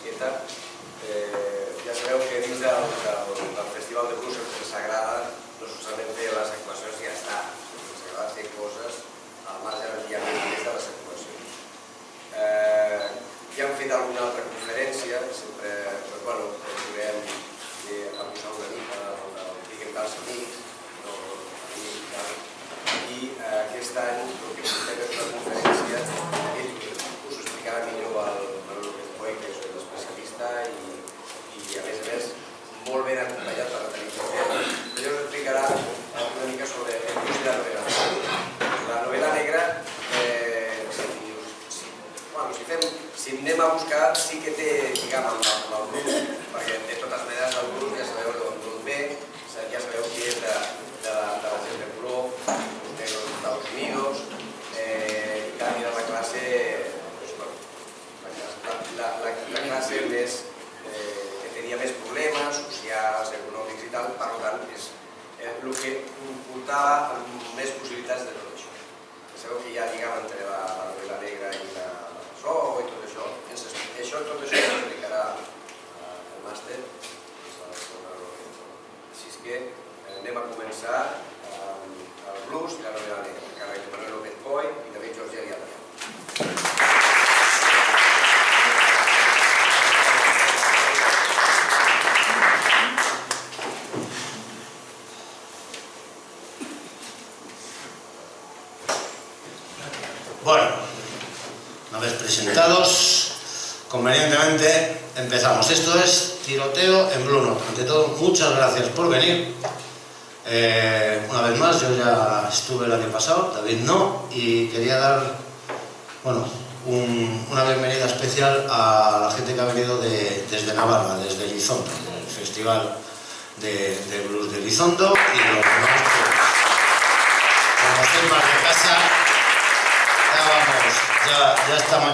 xiqueta. Ja sabeu que dins del Festival de Blues el que ens agrada no solament fer les actuacions i ja està, ens agrada fer coses al marge del dia més de les actuacions. Ja hem fet alguna altra conferència, sempre procurem abusar una mica del diguem dels amics, i aquest any el que portem és una conferència que us explicarà millor el López Coy, que és un especialista i a més molt ben acompanyat per la televisió. Ell us explicarà una mica sobre el blues i la novel·la negra. La novel·la negra, si anem a buscar, sí que té lligam amb el blues, perquè de totes maneres el blues ja sabeu d'on ve, ja sabeu que és de la gent de color, els negros dels Estats Unidos, i també de la classe més que tenia més problemes socials, econòmics i tal, per tant és el que portava més possibilitats de tot això. Sabeu que hi ha lligam entre la novel·la negra i la so i tot això. Tot això ens explicarà el màster. Així és que anem a començar amb el blues i la novel·la negra, a càrrec de Manuel López Coy i David Georgeli Adrià. Bueno, una vez presentados, convenientemente empezamos. Esto es Tiroteo en Blue Note. Ante todo, muchas gracias por venir. Una vez más, yo ya estuve el año pasado, David no, y quería dar, una bienvenida especial a la gente que ha venido desde Navarra, desde Elizondo, el Festival de Blues de Elizondo, y los demás, como temas de casa.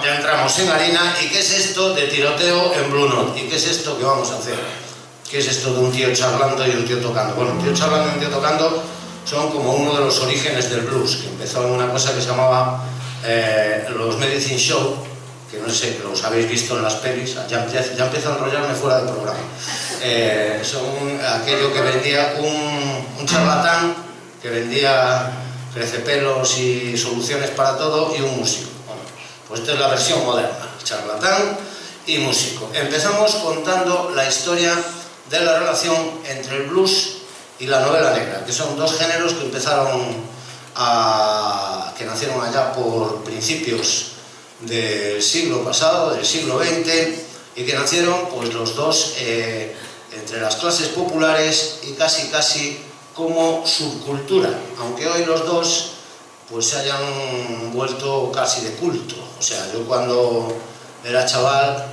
Ya entramos en harina. ¿Y qué es esto de Tiroteo en Blue Note? ¿Y qué es esto que vamos a hacer? ¿Qué es esto de un tío charlando y un tío tocando? Bueno, un tío charlando y un tío tocando son como uno de los orígenes del blues, que empezó en una cosa que se llamaba los Medicine Show, que no sé, que los habéis visto en las pelis, ya empiezo a enrollarme fuera del programa. Son aquello que vendía un charlatán, que vendía crecepelos y soluciones para todo, y un músico. Bueno, pues esta es la versión moderna, charlatán y músico. Empezamos contando la historia de la relación entre el blues y la novela negra, que son dos géneros que que nacieron allá por principios del siglo pasado, del siglo XX, y que nacieron pues los dos entre las clases populares y casi como subcultura, aunque hoy los dos pues se hayan vuelto casi de culto. O sea, yo cuando era chaval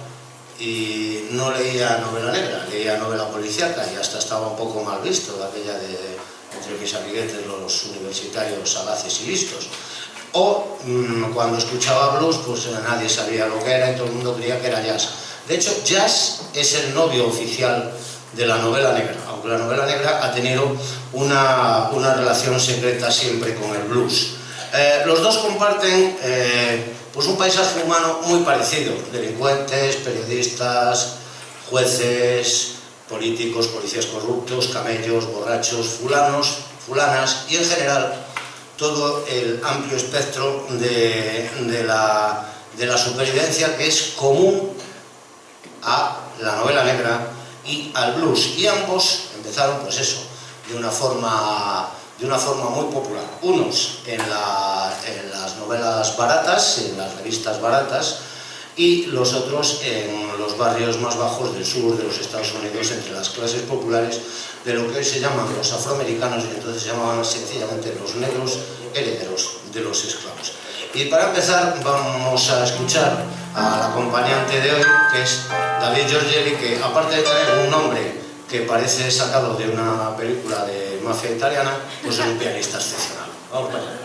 y no leía novela negra, leía novela policíaca, y hasta estaba un poco mal visto, aquella de entre mis amiguetes los universitarios sagaces y listos. O cuando escuchaba blues, pues nadie sabía lo que era y todo el mundo creía que era jazz. De hecho, jazz es el novio oficial de la novela negra, aunque la novela negra ha tenido una relación secreta siempre con el blues. Los dos comparten pues un paisaje humano muy parecido: delincuentes, periodistas, jueces, políticos, policías corruptos, camellos, borrachos, fulanos, fulanas, y en general todo el amplio espectro de la supervivencia que es común a la novela negra y al blues, y ambos empezaron pues eso, de una forma muy popular, unos en las novelas baratas, en las revistas baratas, y los otros en los barrios más bajos del sur de los Estados Unidos, entre las clases populares de lo que hoy se llaman los afroamericanos, y entonces se llamaban sencillamente los negros herederos de los esclavos. Y para empezar vamos a escuchar al acompañante de hoy, que es David Georgeli, que aparte de tener un nombre que parece sacado de una película de mafia italiana, pues es un pianista excepcional. Vamos para allá.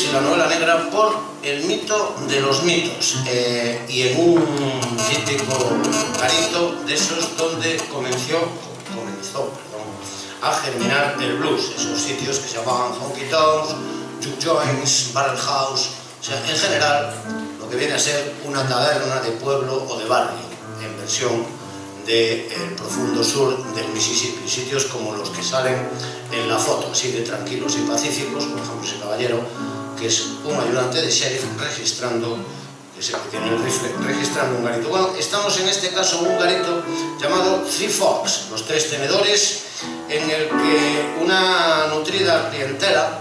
y la novela negra por el mito de los mitos, y en un típico garito de esos donde comenzó a germinar el blues, esos sitios que se llamaban honky tonks, juke joints, barrel house, o sea, en general lo que viene a ser una taberna de pueblo o de barrio, en versión del profundo sur del Mississippi, sitios como los que salen en la foto, así de tranquilos y pacíficos, por ejemplo ese caballero que es un ayudante de sheriff registrando, que tiene el rifle, registrando un garito. Bueno, estamos en este caso en un garito llamado Three Forks, los tres tenedores, en el que una nutrida clientela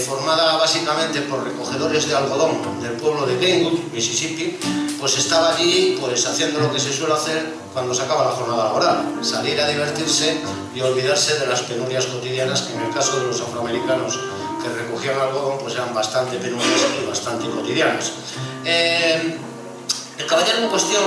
formada básicamente por recogedores de algodón del pueblo de Greenwood, Mississippi, pues estaba allí pues haciendo lo que se suele hacer cuando se acaba la jornada laboral, salir a divertirse y olvidarse de las penurias cotidianas, que en el caso de los afroamericanos que recogían algodón pues eran bastante penurias y bastante cotidianas. El caballero en cuestión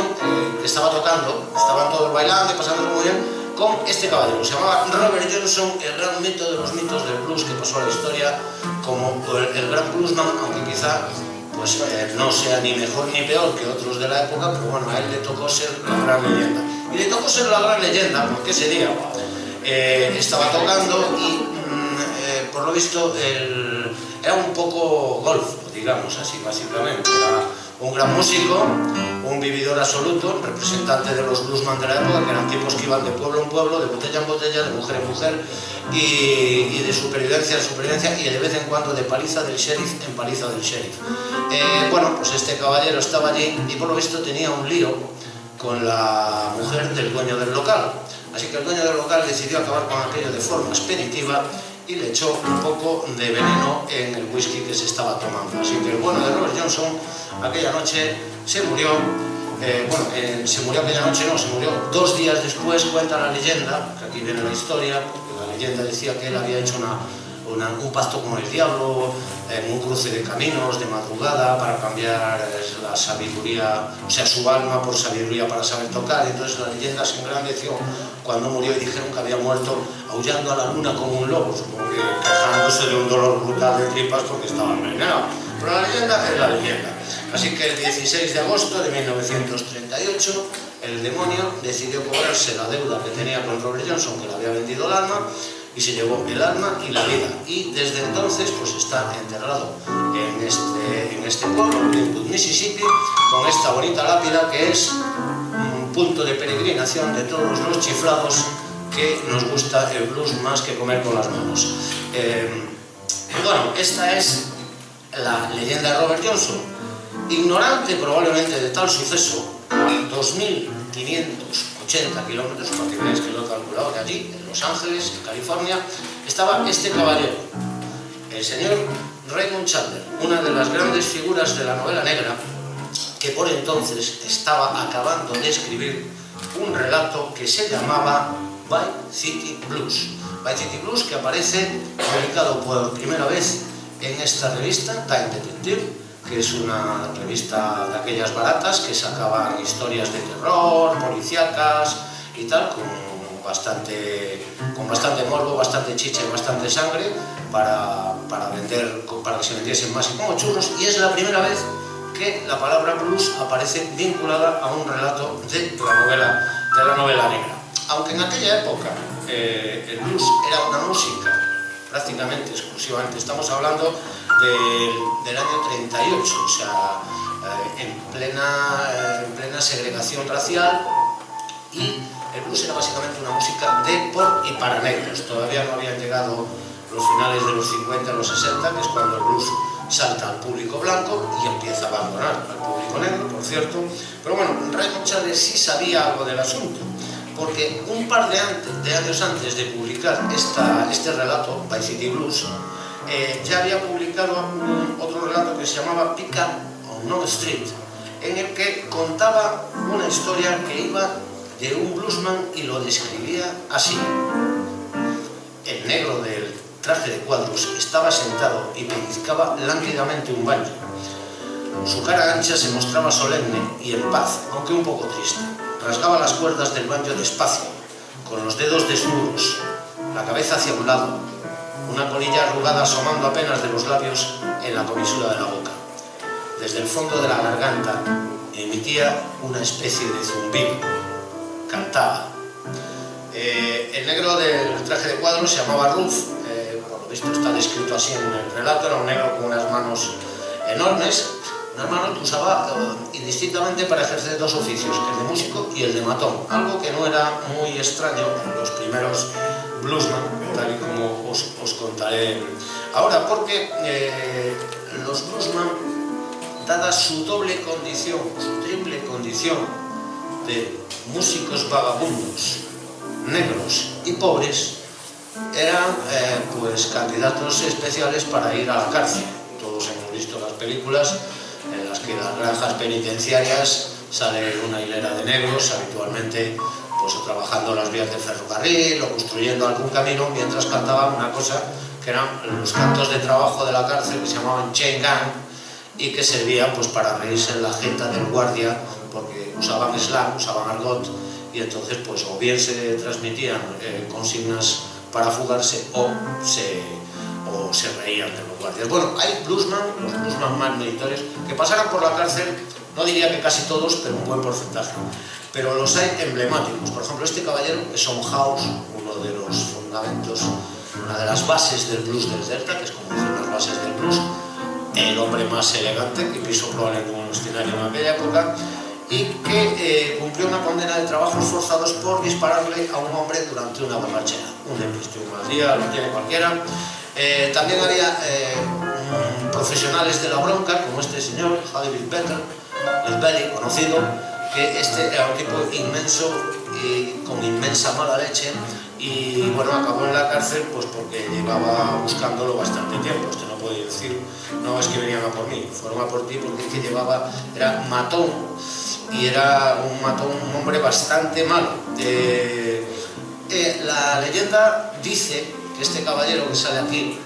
que estaba tocando, estaban todos bailando y pasándolo muy bien con este caballero, se llamaba Robert Johnson, el gran mito de los mitos del blues que pasó a la historia como el gran bluesman, aunque quizá pues, no sea ni mejor ni peor que otros de la época, pero bueno, a él le tocó ser la gran leyenda. Y le tocó ser la gran leyenda porque ese día estaba tocando y por lo visto era un poco golf, digamos así, básicamente. Era un gran músico, un vividor absoluto, representante de los bluesman de la época, que eran tipos que iban de pueblo en pueblo, de botella en botella, de mujer en mujer, y de supervivencia en supervivencia, y de vez en cuando de paliza del sheriff en paliza del sheriff. Bueno, pues este caballero estaba allí y por lo visto tenía un lío con la mujer del dueño del local. Así que el dueño del local decidió acabar con aquello de forma expeditiva y le echó un poco de veneno en el whisky que se estaba tomando. Así que el bueno de Robert Johnson aquella noche se murió. Se murió aquella noche, no, se murió 2 días después, cuenta la leyenda, que aquí viene la historia, porque la leyenda decía que él había hecho un pacto con el diablo, en un cruce de caminos, de madrugada, para cambiar la sabiduría, o sea, su alma por sabiduría para saber tocar. Y entonces la leyenda se engrandeció cuando murió y dijeron que había muerto aullando a la luna como un lobo, supongo que quejándose de un dolor brutal de tripas porque estaba envenenado. Pero la leyenda es la leyenda. Así que el 16 de agosto de 1938 el demonio decidió cobrarse la deuda que tenía con Robert Johnson, que le había vendido el alma, y se llevó el alma y la vida. Y desde entonces pues está enterrado en este pueblo, Greenwood, Mississippi, con esta bonita lápida que es un punto de peregrinación de todos los chiflados que nos gusta el blues más que comer con las manos. Bueno, esta es la leyenda de Robert Johnson. Ignorante probablemente de tal suceso, a 2.580 kilómetros, para que veáis que lo he calculado, de allí, en Los Ángeles, en California, estaba este caballero, el señor Raymond Chandler, una de las grandes figuras de la novela negra, que por entonces estaba acabando de escribir un relato que se llamaba Vice City Blues. Vice City Blues, que aparece publicado por primera vez en esta revista, Time Detective, que es una revista de aquellas baratas que sacaban historias de terror, policíacas y tal, con bastante morbo, bastante chicha y bastante sangre para que se vendiesen más y como churros. Y es la primera vez que la palabra blues aparece vinculada a un relato de la novela negra. Aunque en aquella época el blues era una música prácticamente exclusivamente, estamos hablando del año 38, o sea, en plena segregación racial, y el blues era básicamente una música de, por y para negros. Todavía no habían llegado los finales de los 50 a los 60, que es cuando el blues salta al público blanco y empieza a abandonar al público negro, por cierto. Pero bueno, Raymond Chandler sí sabía algo del asunto, porque un par de años antes de publicar este relato, Vice City Blues, ya había publicado otro relato que se llamaba Pick Up on North Street, en el que contaba una historia que iba de un bluesman y lo describía así. El negro del traje de cuadros estaba sentado y pellizcaba lánguidamente un banjo. Su cara ancha se mostraba solemne y en paz, aunque un poco triste. Rasgaba las cuerdas del banjo despacio, con los dedos desnudos, la cabeza hacia un lado, una colilla arrugada asomando apenas de los labios en la comisura de la boca. Desde el fondo de la garganta emitía una especie de zumbido, cantaba. El negro del traje de cuadros se llamaba Ruth, por lo visto está descrito así en el relato, era un negro con unas manos enormes, unas manos que usaba indistintamente para ejercer dos oficios, el de músico y el de matón, algo que no era muy extraño en los primeros bluesman, tal y como os contaré ahora, porque los bluesman, dada su doble condición, su triple condición de músicos vagabundos, negros y pobres, eran pues candidatos especiales para ir a la cárcel. Todos hemos visto las películas en las que en las granjas penitenciarias sale una hilera de negros, habitualmente pues o trabajando las vías de ferrocarril o construyendo algún camino, mientras cantaban una cosa que eran los cantos de trabajo de la cárcel, que se llamaban chain gang, y que servían pues para reírse en la jeta del guardia, porque usaban slang, usaban argot, y entonces pues o bien se transmitían consignas para fugarse o se reían de los guardias. Bueno, hay bluesman, los bluesman más meritorios, que pasaran por la cárcel, no diría que casi todos, pero un buen porcentaje. Pero los hay emblemáticos. Por ejemplo, este caballero es Son House, uno de los fundamentos, una de las bases del blues del Delta, que es como dicen las bases del blues, el hombre más elegante que pisó probablemente un escenario en aquella época, y que cumplió una condena de trabajos forzados por dispararle a un hombre durante una borrachera. Un despiste, un mal día, lo tiene cualquiera. También había profesionales de la bronca, como este señor, David Belly, conocido, que este era un tipo inmenso y con inmensa mala leche, y bueno, acabó en la cárcel pues porque llevaba buscándolo bastante tiempo. Este no puede decir, no es que venían a por mí, fueron a por ti porque es que llevaba, era matón, y era un matón, un hombre bastante malo. La leyenda dice que este caballero que sale aquí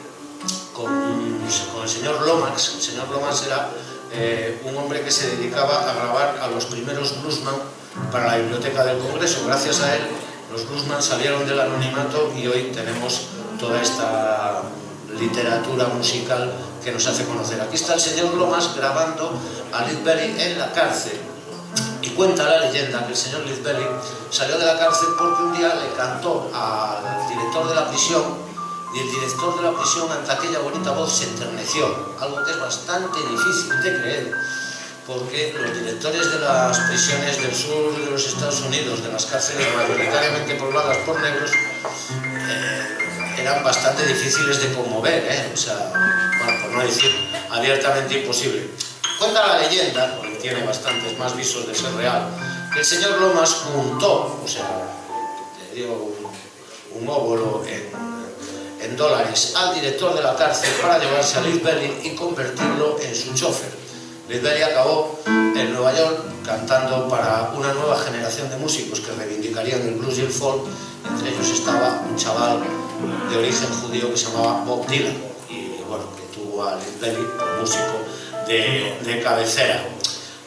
con el señor Lomax, el señor Lomax era un hombre que se dedicaba a grabar a los primeros bluesman para la biblioteca del Congreso. Gracias a él los bluesman salieron del anonimato y hoy tenemos toda esta literatura musical que nos hace conocer. Aquí está el señor Lomax grabando a Lead Belly en la cárcel, y cuenta la leyenda que el señor Lead Belly salió de la cárcel porque un día le cantó al director de la prisión, y el director de la prisión, ante aquella bonita voz, se enterneció, algo que es bastante difícil de creer, porque los directores de las prisiones del sur de los Estados Unidos, de las cárceles mayoritariamente pobladas por negros, eran bastante difíciles de conmover, o sea, bueno, por no decir abiertamente imposible. Cuenta la leyenda, porque tiene bastantes más visos de ser real, que el señor Lomas juntó, o sea, le dio un óvulo en dólares al director de la cárcel para llevarse a Lead Belly y convertirlo en su chofer. Lead Belly acabó en Nueva York cantando para una nueva generación de músicos que reivindicarían el blues y el folk. Entre ellos estaba un chaval de origen judío que se llamaba Bob Dylan, y bueno, que tuvo a Lead Belly como músico de cabecera.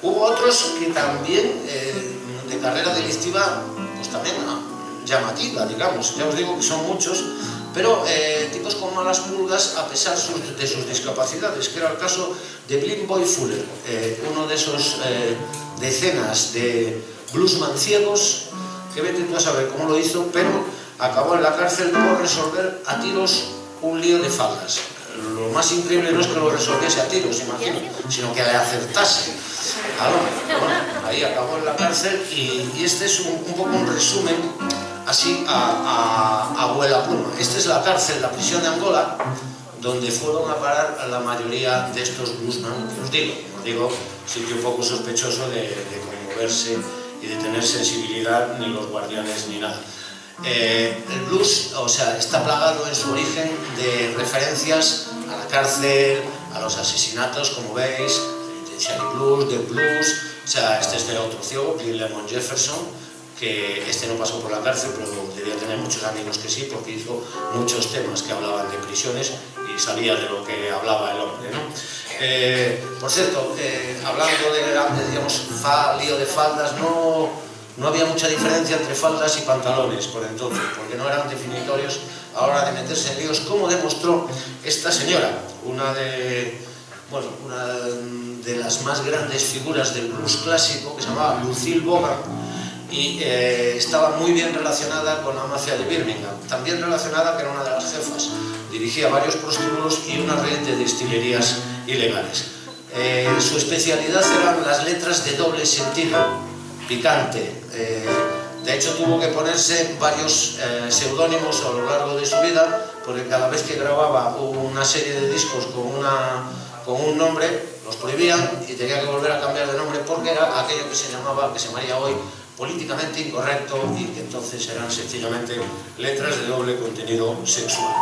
Hubo otros que también de carrera delictiva, pues también llamativa, digamos, ya os digo que son muchos, pero tipos con malas pulgas a pesar de sus discapacidades, que era el caso de Blind Boy Fuller, uno de esos decenas de bluesman ciegos, que vete tú a saber cómo lo hizo, pero acabó en la cárcel por resolver a tiros un lío de faldas. Lo más increíble no es que lo resolviese a tiros, imagino, sino que le acertase al hombre. Bueno, ahí acabó en la cárcel, y este es un poco un resumen así a vuela pluma. Esta es la cárcel, la prisión de Angola, donde fueron a parar a la mayoría de estos bluesman, que os digo, sitio un poco sospechoso de conmoverse y de tener sensibilidad, ni los guardianes ni nada. El blues, o sea, está plagado en su origen de referencias a la cárcel, a los asesinatos, como veis, Penitentiary Blues, The Blues, o sea, este es de otro ciego, Bill Lemon Jefferson, que este no pasó por la cárcel, pero debía tener muchos amigos que sí, porque hizo muchos temas que hablaban de prisiones y sabía de lo que hablaba el hombre, ¿no? Por cierto, hablando de digamos, lío de faldas, no había mucha diferencia entre faldas y pantalones por entonces, porque no eran definitorios a la hora de meterse en líos, como demostró esta señora, una de las más grandes figuras del blues clásico, que se llamaba Lucille Bogan, y estaba muy bien relacionada con la mafia de Birmingham, también relacionada, que era una de las jefas, dirigía varios prostíbulos y una red de destilerías ilegales. Su especialidad eran las letras de doble sentido, picante. De hecho, tuvo que ponerse varios seudónimos a lo largo de su vida, porque cada vez que grababa una serie de discos con un nombre, los prohibían y tenía que volver a cambiar de nombre, porque era aquello que se llamaría hoy políticamente incorrecto, y que entonces eran sencillamente letras de doble contenido sexual.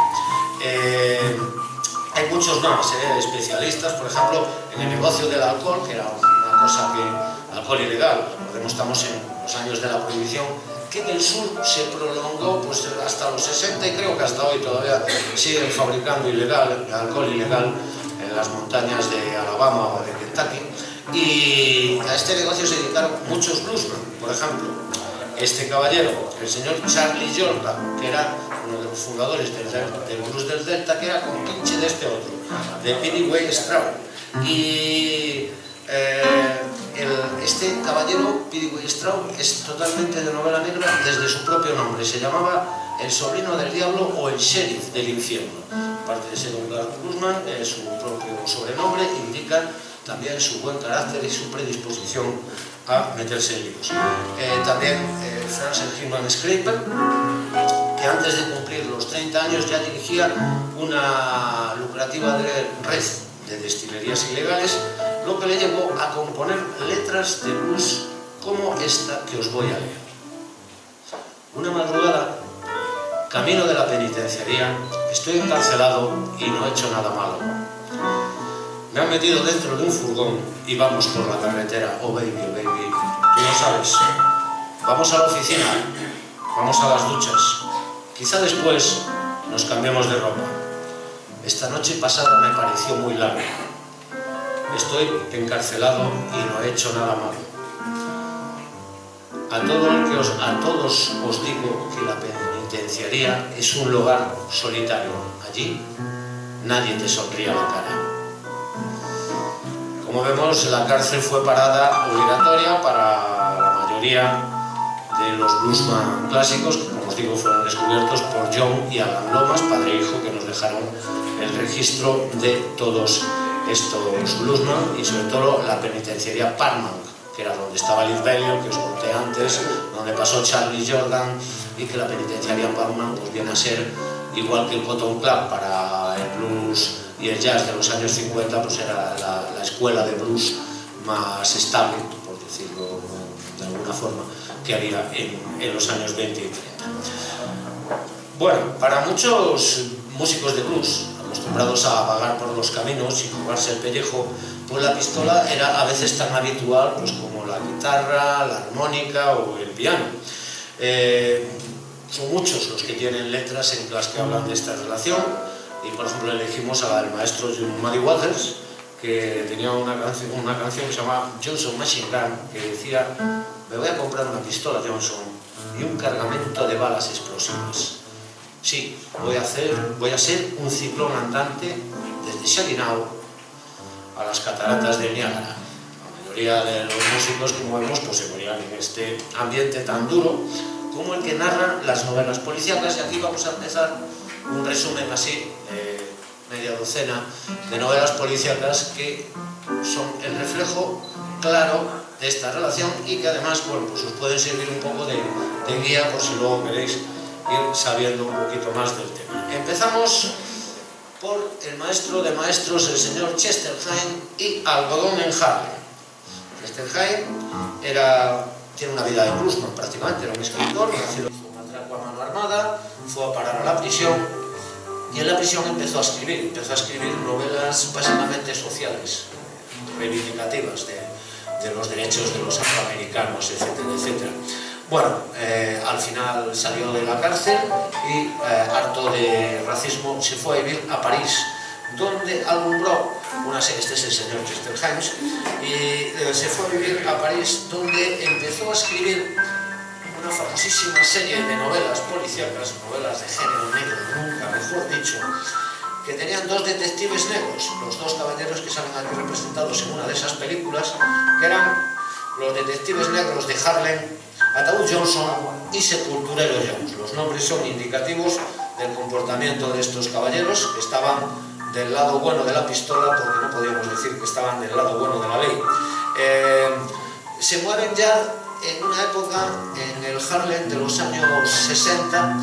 Hay muchos más especialistas, por ejemplo, en el negocio del alcohol, que era una cosa que, alcohol ilegal, recordemos, estamos en los años de la prohibición, que en el sur se prolongó pues, hasta los 60, y creo que hasta hoy todavía siguen fabricando alcohol ilegal en las montañas de Alabama o de Kentucky. Y a este negocio se dedicaron muchos bluesmen. Por ejemplo, este caballero, el señor Charlie Jordan, que era uno de los fundadores del blues del Delta, que era compinche de este otro, de Pete Wayne Straub. Y este caballero, Pete Wayne Straub, es totalmente de novela negra desde su propio nombre. Se llamaba El sobrino del diablo o el sheriff del infierno. Aparte de ser un bluesman, su propio sobrenombre indica también su buen carácter y su predisposición a meterse en líos. También Frances Hinman Scraper, que antes de cumplir los 30 años ya dirigía una lucrativa red de destilerías ilegales, lo que le llevó a componer letras de blues como esta que os voy a leer. Una madrugada, camino de la penitenciaría, estoy encarcelado y no he hecho nada malo. Me han metido dentro de un furgón y vamos por la carretera. Oh baby, oh baby, tú no sabes. Vamos a la oficina, vamos a las duchas. Quizá después nos cambiemos de ropa. Esta noche pasada me pareció muy larga. Estoy encarcelado y no he hecho nada malo. A todos os digo que la penitenciaría es un lugar solitario. Allí nadie te sonríe a la cara. Como vemos, la cárcel fue parada obligatoria para la mayoría de los bluesman clásicos, que, como os digo, fueron descubiertos por John y Alan Lomas, padre e hijo, que nos dejaron el registro de todos estos bluesman, y sobre todo la penitenciaría Paramount, que era donde estaba Lead Belly, que os conté antes, donde pasó Charlie Jordan, y que la penitenciaría Paramount pues, viene a ser, igual que el Cotton Club para el blues y el jazz de los años 50, pues era la escuela de blues más estable, por decirlo de alguna forma, que había en los años 20 y 30. Bueno, para muchos músicos de blues, acostumbrados a vagar por los caminos y jugarse el pellejo, pues la pistola era a veces tan habitual pues, como la guitarra, la armónica o el piano. Son muchos los que tienen letras en las que hablan de esta relación. Y por ejemplo elegimos al maestro Muddy Waters, que tenía una canción que se llama Johnson Machine Gun, que decía: me voy a comprar una pistola Johnson y un cargamento de balas explosivas. Sí, voy a ser un ciclón andante desde Saginaw a las cataratas de Niágara. La mayoría de los músicos, como vemos, pues se morían en este ambiente tan duro como el que narran las novelas policíacas. Y aquí vamos a empezar un resumen así, media docena de novelas policíacas que son el reflejo claro de esta relación y que además, bueno, pues os pueden servir un poco de guía por si luego queréis ir sabiendo un poquito más del tema. Empezamos por el maestro de maestros, el señor Chester Himes y Algodón en Harlem. Chester Himes tiene una vida de bluesman prácticamente, era un escritor, nació un atraco a mano armada, fue a parar a la prisión. Y en la prisión empezó a escribir novelas básicamente sociales, reivindicativas de los derechos de los afroamericanos, etcétera, etcétera. Bueno, al final salió de la cárcel y, harto de racismo, se fue a vivir a París, donde alumbró una serie. Este es el señor Chester Himes, y se fue a vivir a París, donde empezó a escribir una famosísima serie de novelas policíacas, novelas de género negro, nunca mejor dicho, que tenían dos detectives negros, los dos caballeros que salen aquí representados en una de esas películas, que eran los detectives negros de Harlem, Ataúd Johnson y Sepulturero Jones. Los nombres son indicativos del comportamiento de estos caballeros, que estaban del lado bueno de la pistola, porque no podíamos decir que estaban del lado bueno de la ley. Se mueven ya en una época, en el Harlem de los años 60,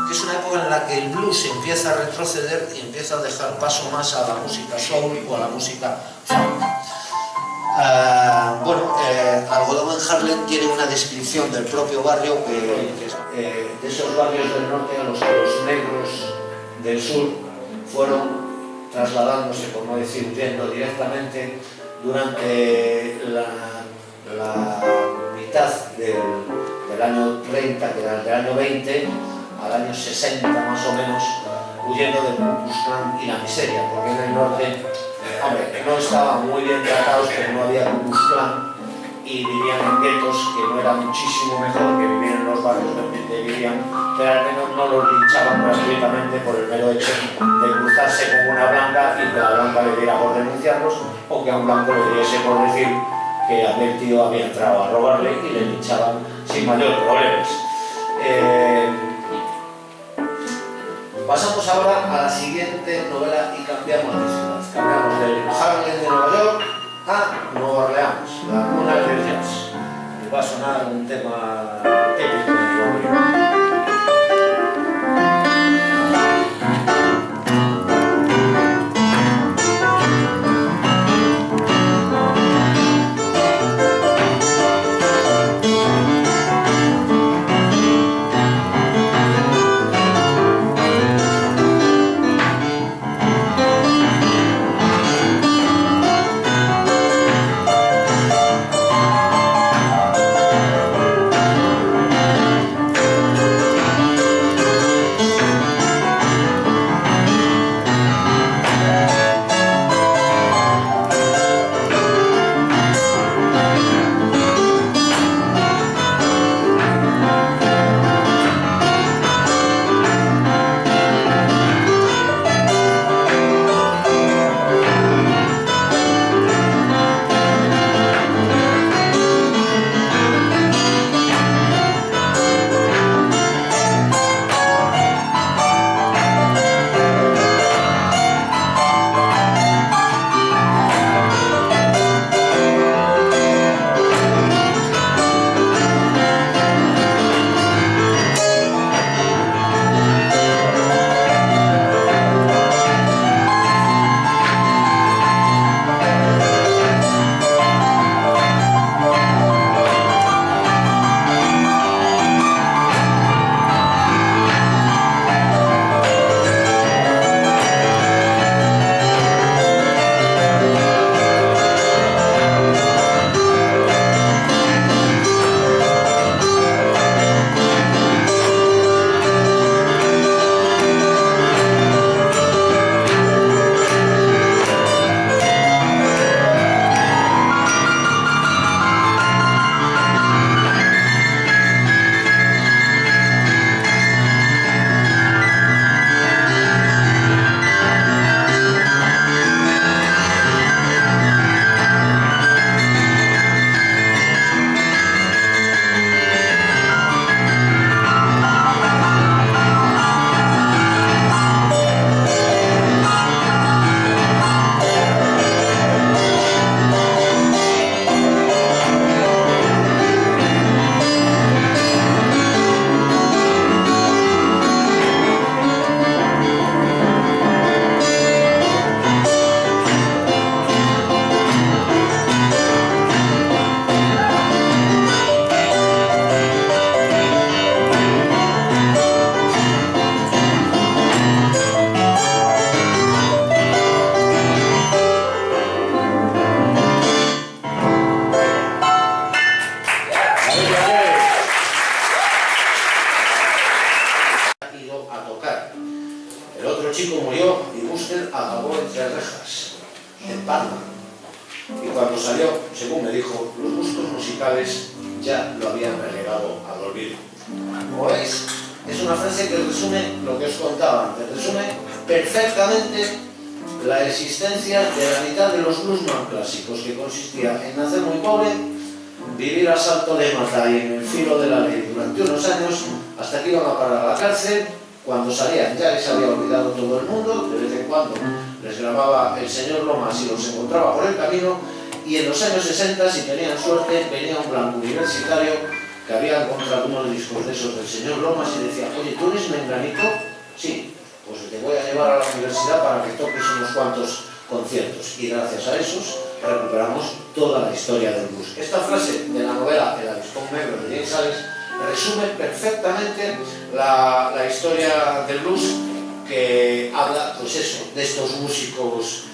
que es una época en la que el blues empieza a retroceder y empieza a dejar paso más a la música soul o a la música funk. Algodón en Harlem tiene una descripción del propio barrio de esos barrios del norte a los que los negros del sur fueron trasladándose, por no decir huyendo directamente, durante la mitad del año 30, que era del año 20, al año 60 más o menos, huyendo del Ku Klux Klan y la miseria, porque en el norte, hombre, no estaban muy bien tratados, pero no había Ku Klux Klan y vivían en guetos, que no era muchísimo mejor que vivir en los barrios donde vivían, pero al menos no los linchaban gratuitamente por el mero hecho de cruzarse con una blanca y que la blanca le diera por denunciarlos, o que a un blanco le diese por decir que aquel tío había entrado a robarle, y le linchaban sin mayor problemas. Pasamos ahora a la siguiente novela y cambiamos de ciudad. Cambiamos del Harlem de Nueva York a Nueva Orleans, la cuna del jazz. Y va a sonar un tema típico de Nueva York. chico murió y Buster acabó entre rejas, en Palma. Y cuando salió, según me dijo, los gustos musicales ya lo habían relegado al olvido. Como veis, es una frase que resume lo que os contaba antes, resume perfectamente la existencia de la mitad de los bluesman clásicos, que consistía en nacer muy pobre, vivir a salto de mata y en el filo de la ley durante unos años, hasta que iban a parar a la cárcel. Cuando salían ya les había olvidado todo el mundo, de vez en cuando les grababa el señor Lomas y los encontraba por el camino, y en los años 60, si tenían suerte, venía un blanco universitario que había encontrado unos discos de esos del señor Lomas y decía: oye, ¿tú eres menganito? Sí, pues te voy a llevar a la universidad para que toques unos cuantos conciertos. Y gracias a esos recuperamos toda la historia del blues. Esta frase de la novela El avispón negro de James Sallis resume perfectamente la historia del blues, que habla, pues eso, de estos músicos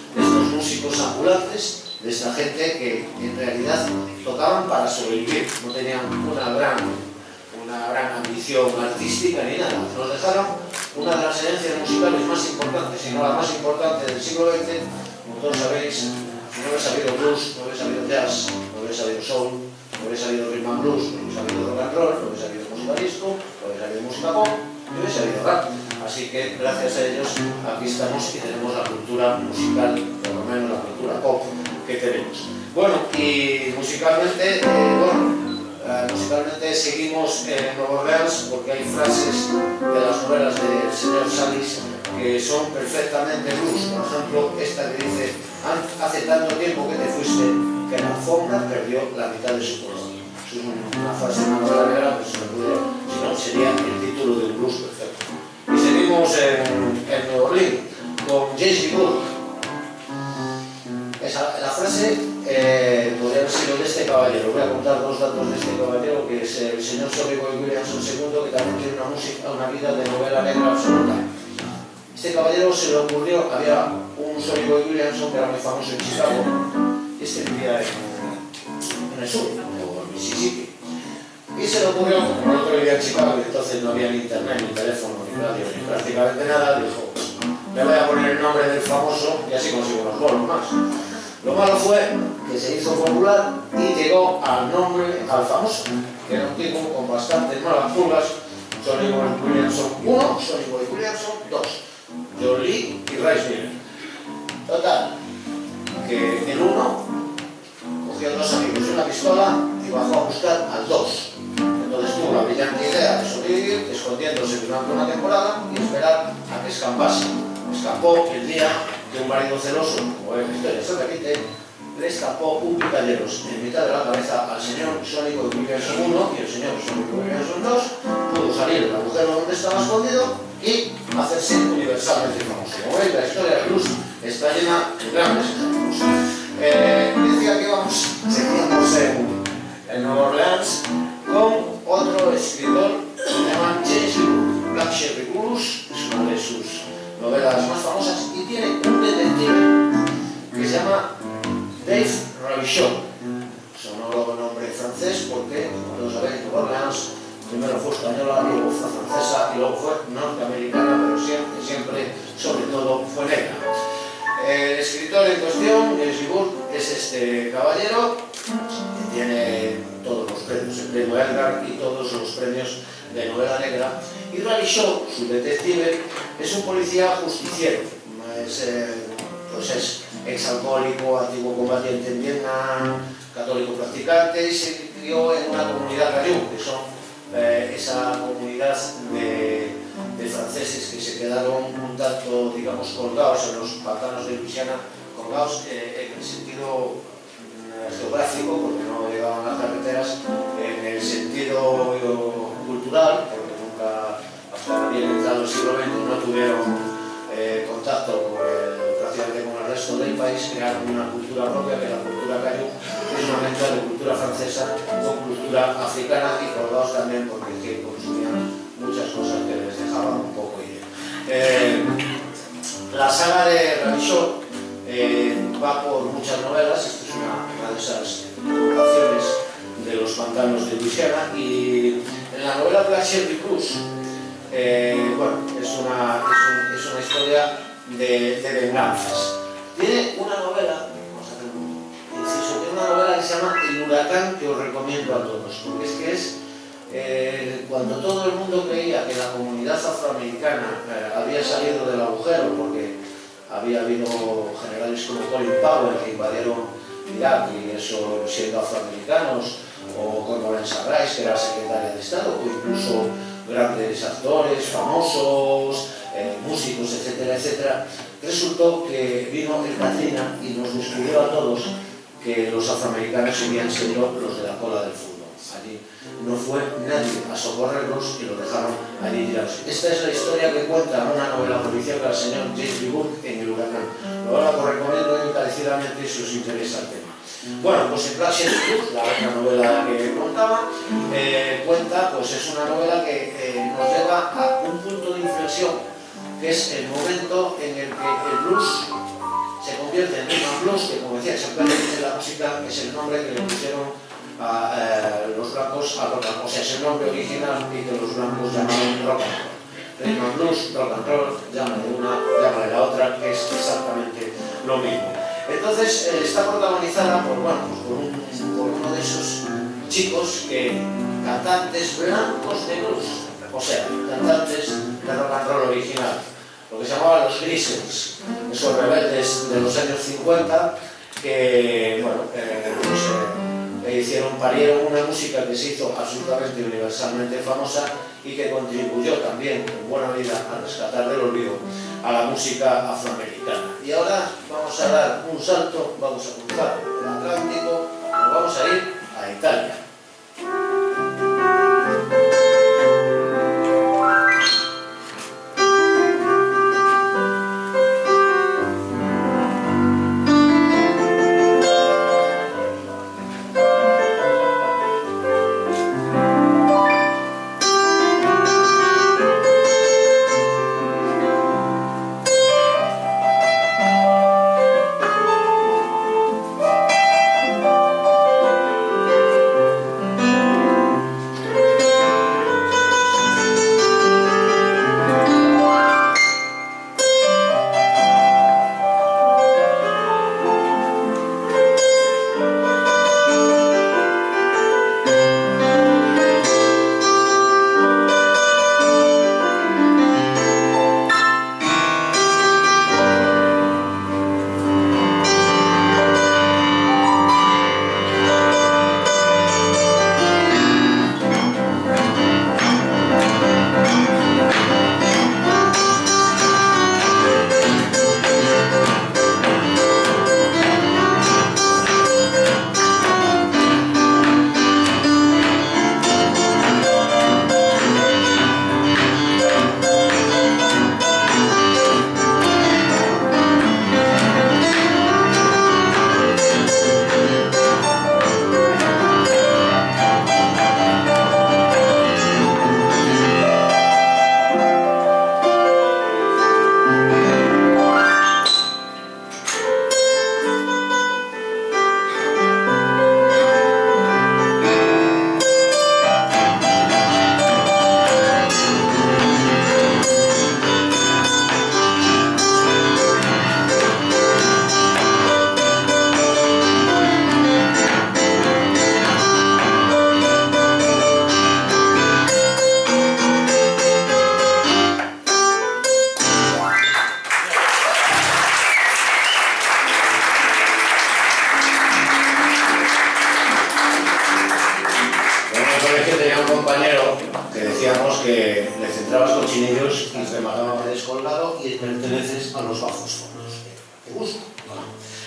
ambulantes, de esta gente que en realidad tocaban para sobrevivir, no tenían una gran ambición artística ni nada. Nos dejaron una de las herencias musicales más importantes, si no la más importante del siglo XX. Como todos sabéis, no habéis sabido blues, no habéis sabido jazz, no habéis sabido soul, no habéis sabido rhythm and blues, no habéis sabido rock and roll, no habéis sabido música disco, no habéis sabido música pop, no habéis sabido rap. Así que gracias a ellos aquí estamos y tenemos la cultura musical, por lo menos la cultura pop que tenemos. Bueno, y musicalmente, musicalmente seguimos en Nueva Orleans, porque hay frases de las novelas del señor Sallis que son perfectamente blues. Por ejemplo, esta que dice: hace tanto tiempo que te fuiste que la alfombra perdió la mitad de su color. Es una frase de una novela negra, pero si no, sería el título del blues perfecto. Y seguimos en Nueva Orleans con James Wood. La frase podría haber sido de este caballero. Voy a contar dos datos de este caballero, que es el señor Sonny Boy Williamson II, que también tiene una vida de novela negra absoluta. Este caballero se le ocurrió, había un Sonny Boy Williamson que era muy famoso en Chicago, y este vivía en el sur, o en Mississippi. Y se le ocurrió, como el otro vivía en Chicago y entonces no había ni internet, ni teléfono, ni radio, ni prácticamente nada, dijo: me voy a poner el nombre del famoso y así consigo unos bolos más. Lo malo fue que se hizo popular y llegó al famoso, que era un tipo con bastantes malas pulgas: Sonny Boy Williamson 1, Sonny Boy Williamson 2, John Lee y Rice Miller. Total, que el uno cogió a dos amigos y una pistola y bajó a buscar al 2. Entonces tuvo la brillante idea de sobrevivir escondiéndose durante una temporada y esperar a que escampase. Escapó el día que un marido celoso, como es la historia se repite, le escapó un picayeros en mitad de la cabeza al señor Sonny Boy Williamson 1 y el señor Sonny Boy Williamson 2 pudo salir del agujero donde estaba escondido y hacerse universalmente famoso. Como veis, la historia del blues está llena de grandes ejemplos. Decía que seguimos en Nueva Orleans con otro escritor que se llama James Wood. Black Cherry Blues es una de sus novelas más famosas y tiene un detective que se llama Dave Rabichaud. Sonó nombre francés porque, como todos sabéis, Nueva Orleans primero fue española, luego fue francesa y luego fue norteamericana, pero siempre, sobre todo, fue negra. El escritor en cuestión, James Wood, es este caballero que tiene todos los premios, el premio Edgar y todos los premios de novela negra. Y Rabichaud, su detective, es un policía justiciero. Es exalcohólico, antiguo combatiente en Vietnam, católico practicante, y se crió en una comunidad cayú, que son esa comunidad de franceses que se quedaron un tanto, digamos, colgados en los pantanos de Luisiana, colgados en el sentido geográfico, porque no llegaban las carreteras, en el sentido cultural, porque nunca, hasta bien entrado el siglo XX, no tuvieron contacto prácticamente con el resto del país, crearon una cultura propia, que la cultura cayú es una mezcla de cultura francesa con cultura africana, y colgados también porque consumían muchas cosas que les dejaban un poco ir. La saga de Rabichaud va por muchas novelas. Esta es una de esas publicaciones de los pantanos de Luisiana, y en la novela Black Cherry Blues, bueno, es una historia de venganzas. Tiene una novela, vamos a hacer un inciso, tiene una novela que se llama El el huracán que os recomiendo a todos, porque es cuando todo el mundo creía que la comunidad afroamericana había salido del agujero, porque había habido generales como Colin Powell que invadieron Irak y eso siendo afroamericanos, o Condoleezza Rice, que era secretaria de Estado, o incluso grandes actores, famosos, músicos, etcétera, etcétera, resultó que vino el Katrina y nos descubrió a todos que los afroamericanos seguían siendo los de la cola del fútbol. Allí no fue nadie a socorrerlos y los dejaron allí tirados. Esta es la historia que cuenta una novela policíaca del señor James B. Burke en El huracán. Lo recomiendo encarecidamente si os interesa el tema. Bueno, pues en Black Sheep Blues, la otra novela que contaba, cuenta, pues es una novela que nos lleva a un punto de inflexión, que es el momento en el que el blues se convierte en rhythm and blues, que como decía exactamente la música es el nombre que le pusieron a los blancos a rock and roll, o sea, es el nombre original y que los blancos llamaron rock and roll. Rhythm and blues, rock and roll, llámale una, llámale la otra, que es exactamente lo mismo. Entonces está protagonizada por, bueno, pues por uno de esos chicos cantantes blancos de blues, o sea, cantantes de rock and roll original, lo que se llamaban los Grizzlies, esos rebeldes de los años 50 que, bueno, parieron una música que se hizo absolutamente universalmente famosa y que contribuyó también en buena medida a rescatar del olvido a la música afroamericana. Y ahora vamos a dar un salto, vamos a cruzar el Atlántico, nos vamos a ir a Italia.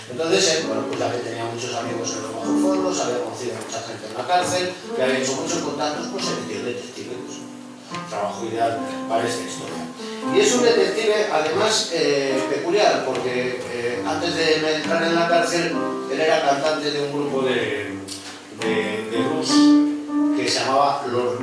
Entonces, bueno, pues ya que tenía muchos amigos en los bajos fondos, había conocido a mucha gente en la cárcel, que había hecho muchos contactos, pues se metió el detective, pues, trabajo ideal para esta historia. Y es un detective, además, peculiar, porque antes de entrar en la cárcel, él era cantante de un grupo de blues que se llamaba los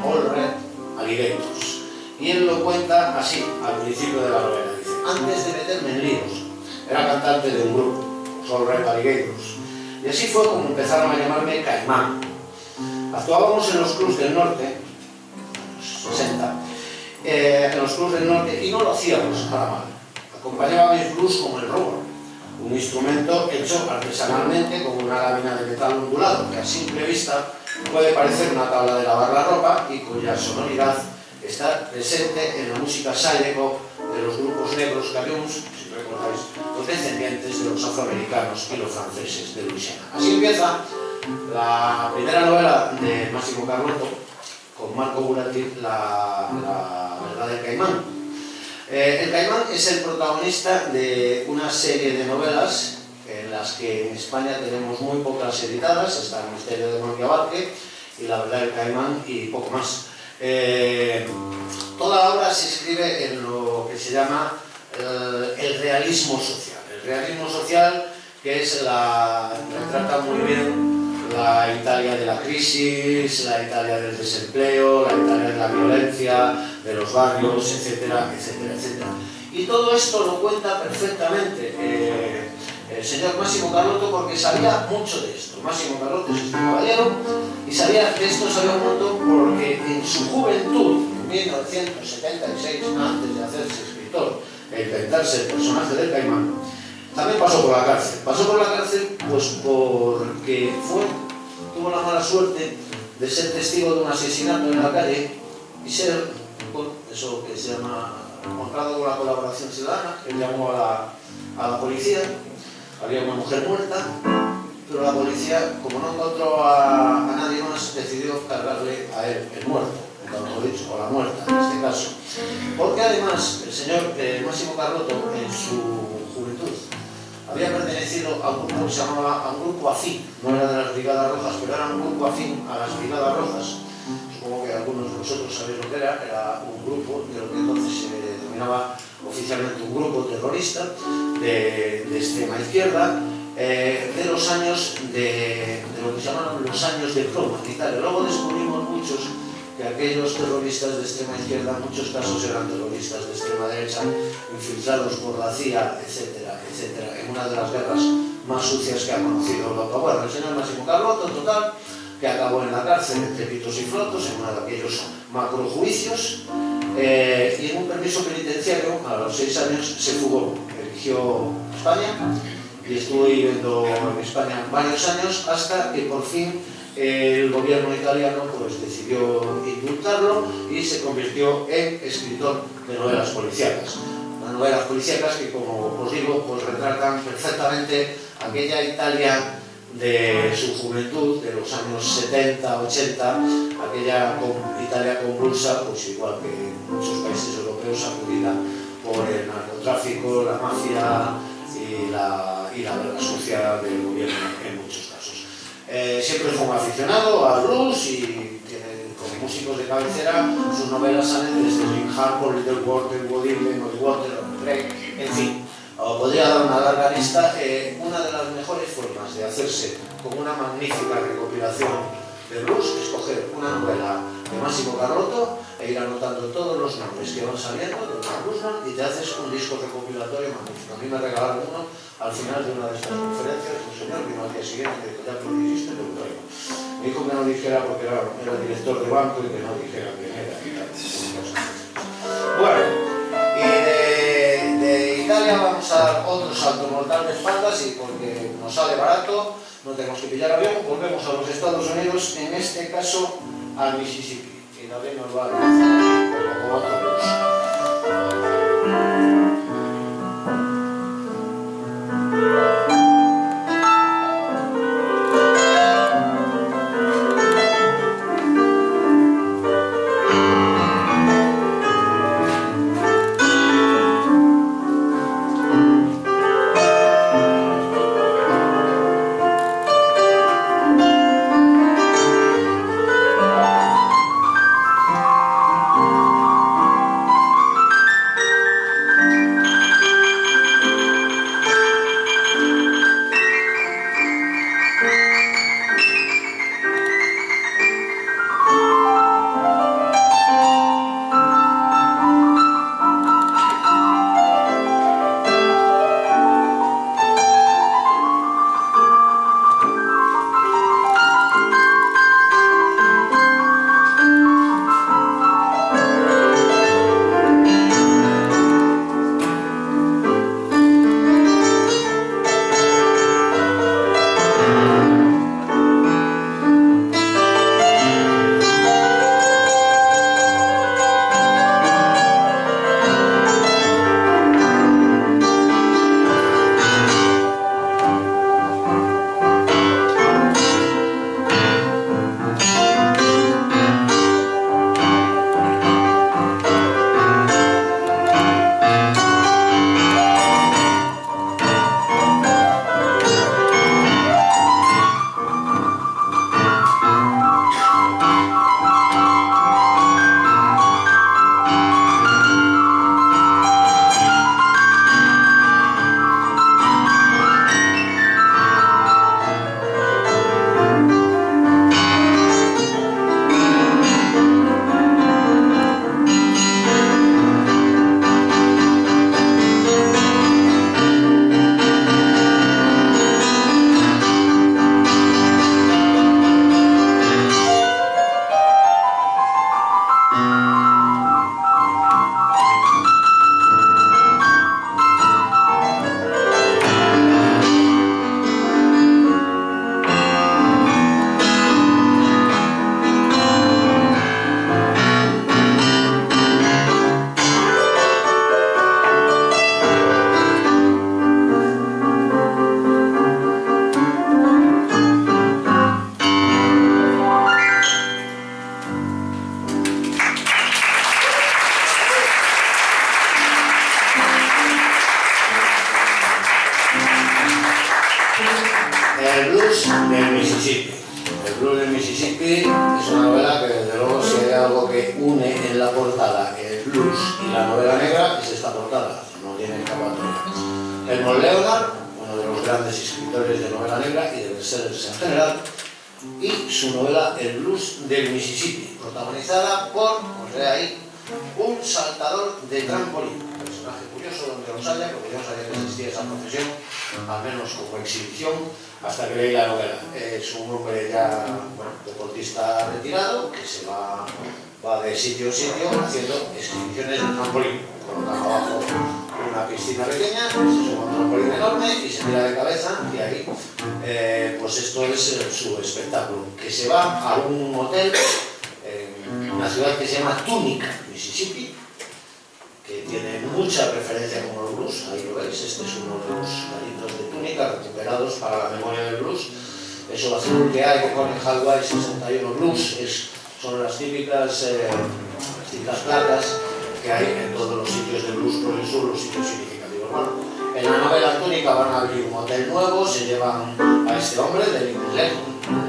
All Red Alligators. Y él lo cuenta así, al principio de la novela. Dice, antes de meterme en líos, era cantante de un grupo, los All Red Alligators. Y así fue como empezaron a llamarme Caimán. Actuábamos en los clubs del norte, los 60, en los clubs del norte, y no lo hacíamos para mal. Acompañaba mis blues como el robo. un instrumento hecho artesanalmente con una lámina de metal ondulado que a simple vista puede parecer una tabla de lavar la ropa y cuya sonoridad está presente en la música Zydeco de los grupos negros Cariús, si recordáis, los descendientes de los afroamericanos y los franceses de Luisiana. Así empieza la primera novela de Massimo Carlotto con Marco Buratti, la verdad del caimán. El caimán es el protagonista de una serie de novelas en las que en España tenemos muy pocas editadas. Está El misterio de Monteabarque y La verdad del caimán y poco más. Toda la obra se escribe en lo que se llama el realismo social. El realismo social, que es retrata muy bien la Italia de la crisis, la Italia del desempleo, la Italia de la violencia, de los barrios, etcétera, etcétera, etcétera. Y todo esto lo cuenta perfectamente el señor Massimo Carlotto, porque sabía mucho de esto. Massimo Carlotto es este caballero y sabía de esto, sabía un montón, porque en su juventud, en 1976, antes de hacerse escritor e inventarse el personaje del caimán, también pasó por la cárcel. Pasó por la cárcel pues porque tuvo la mala suerte de ser testigo de un asesinato en la calle y ser, bueno, eso que se llama honrado con la colaboración ciudadana. Él llamó a la policía, había una mujer muerta, pero la policía, como no encontró a nadie más, decidió cargarle a él, el muerto, mejor dicho, o la muerta en este caso. Porque además el señor Massimo Carlotto en su juventud había pertenecido a un grupo que se llamaba, a un grupo afín, no era de las Brigadas Rojas, pero era un grupo afín a las Brigadas Rojas. Supongo que algunos de vosotros sabéis lo que era un grupo de lo que entonces se denominaba oficialmente un grupo terrorista de extrema izquierda, de los años de lo que se llamaban los años de plomo en Italia. Luego descubrimos muchos que aquellos terroristas de extrema izquierda, en muchos casos eran terroristas de extrema derecha, infiltrados por la CIA, etcétera, etcétera, en una de las guerras más sucias que ha conocido Europa. Bueno, el señor Massimo Carlotto, total, que acabó en la cárcel entre pitos y flotos, en uno de aquellos macrojuicios, y en un permiso penitenciario, a los 6 años, se fugó, eligió España, y estuvo viviendo en España varios años, hasta que por fin el gobierno italiano pues decidió indultarlo y se convirtió en escritor de novelas policíacas. Las novelas policíacas que, como os digo, pues retratan perfectamente aquella Italia de su juventud, de los años 70, 80, aquella Italia convulsa, pues igual que en muchos países europeos, sacudida por el narcotráfico, la mafia y la guerra sucia del gobierno en muchos casos. Siempre fue un aficionado al blues y como músicos de cabecera sus novelas salen desde Jim Harper, Little Walter, Woody Allen, Muddy Waters, Drake, en fin. Podría dar una larga lista. Una de las mejores formas de hacerse con una magnífica recopilación de blues es coger una novela de Massimo Carlotto e ir anotando todos los nombres que van saliendo de los bluesman y te haces un disco recopilatorio magnífico. A mí me regalaron uno al final de una de estas conferencias, un señor que al día siguiente me dijo, ya que lo dijiste, te lo traigo. Me dijo que no dijera porque era director de banco y que no dijera quién era. Bueno, y de Italia vamos a dar otro salto mortal de espaldas y porque nos sale barato, no tenemos que pillar avión, volvemos a los Estados Unidos, en este caso al Mississippi, y también nos va a empezar con otro blues. Mississippi. El blues del Mississippi es una novela que, desde luego, si hay algo que une en la portada el blues y la novela negra, es esta portada, no tiene escapatoria. Edmond Leonard, uno de los grandes escritores de novela negra y de bestsellers en general, y su novela El blues del Mississippi, protagonizada por, como se ve ahí, un saltador de trampolín. Un personaje curioso donde los haya, porque yo no sabía que existía esa profesión, al menos como exhibición, hasta que leí la novela. Es un hombre ya, bueno, deportista retirado, que se va de sitio en sitio haciendo exhibiciones de trampolín. Colocan abajo una piscina pequeña, se sube un trampolín enorme y se tira de cabeza, y ahí, pues esto es su espectáculo. Que se va a un hotel en una ciudad que se llama Tunica, Mississippi, que tiene mucha referencia con el blues. Ahí lo veis, este es uno de los garitos de Túnica recuperados para la memoria del blues. Eso azul que hay, que pone Hawaii 61 Blues, son las típicas placas que hay en todos los sitios de blues por el sur, los sitios significativos. Bueno, en la novela Túnica van a abrir un hotel nuevo, se llevan a este hombre, de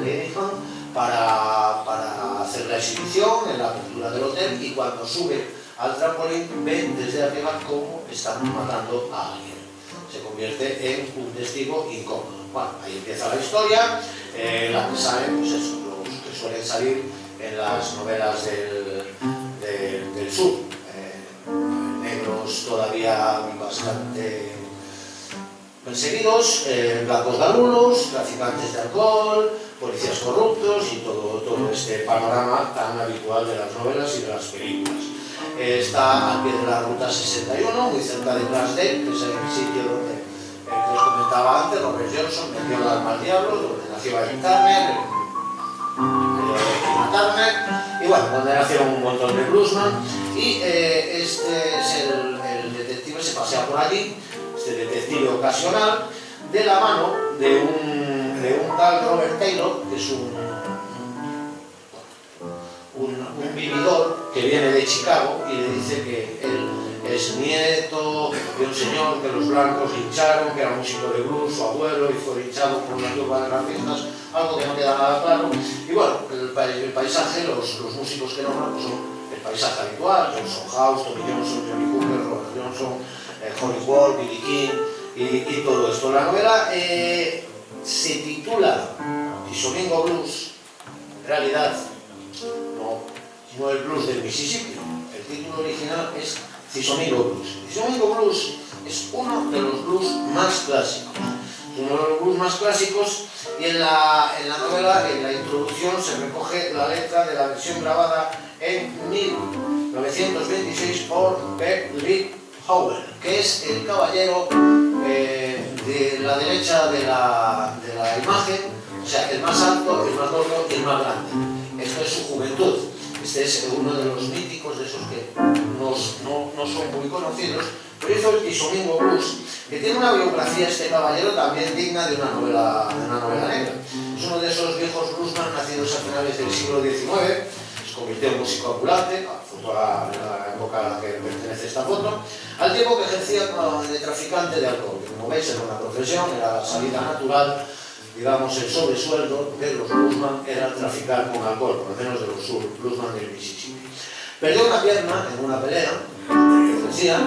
Lenihan, para hacer la exhibición en la apertura del hotel, y cuando sube al trampolín ve desde arriba cómo están matando a alguien. Se convierte en un testigo incómodo. Bueno, ahí empieza la historia, la que saben, pues eso, los que suelen salir en las novelas del sur. Negros todavía bastante perseguidos, blancos galulos, traficantes de alcohol, policías corruptos y todo este panorama tan habitual de las novelas y de las películas. Está al pie de la ruta 61, muy cerca de Glasdale, que es el sitio donde, que os comentaba antes, Robert Johnson metió el alma al diablo, donde nació Ike Turner, Turner, y bueno, donde nacieron un montón de bluesman, y este es el detective, se pasea por allí, este detective ocasional, de la mano de un tal Robert Taylor, que es un vividor que viene de Chicago, y le dice que él es nieto de un señor que los blancos lincharon, que era músico de blues, su abuelo, y fue linchado por una turba de racistas, algo que no queda nada claro. Y bueno, el paisaje, los músicos que nombran, pues son el paisaje habitual: Johnson House, Tommy Johnson, Johnny Hooker, Robert Johnson, Holly Wall, B.B. King y todo esto. La novela se titula Tishomingo Blues. En realidad no el blues del Mississippi, el título original es Tishomingo Blues. Tishomingo Blues es uno de los blues más clásicos. Es uno de los blues más clásicos, y en la novela, en la introducción, se recoge la letra de la versión grabada en 1926 por Berry Howell, que es el caballero de la derecha de la imagen, o sea, el más alto, el más gordo y el más grande. Esto es su juventud. Este es uno de los míticos, de esos que no son muy conocidos, pero hizo el Tishomingo Blues, que tiene una biografía, este caballero, también digna de una novela negra. Es uno de esos viejos bluesman nacidos a finales del siglo XIX, se convirtió en músico ambulante, a la época a la que pertenece esta foto, al tiempo que ejercía de traficante de alcohol, que, como veis, era una profesión, era la salida natural. Digamos, el sobresueldo de los bluesman era traficar con alcohol, por lo menos de los bluesman del Mississippi. Perdió una pierna en una pelea,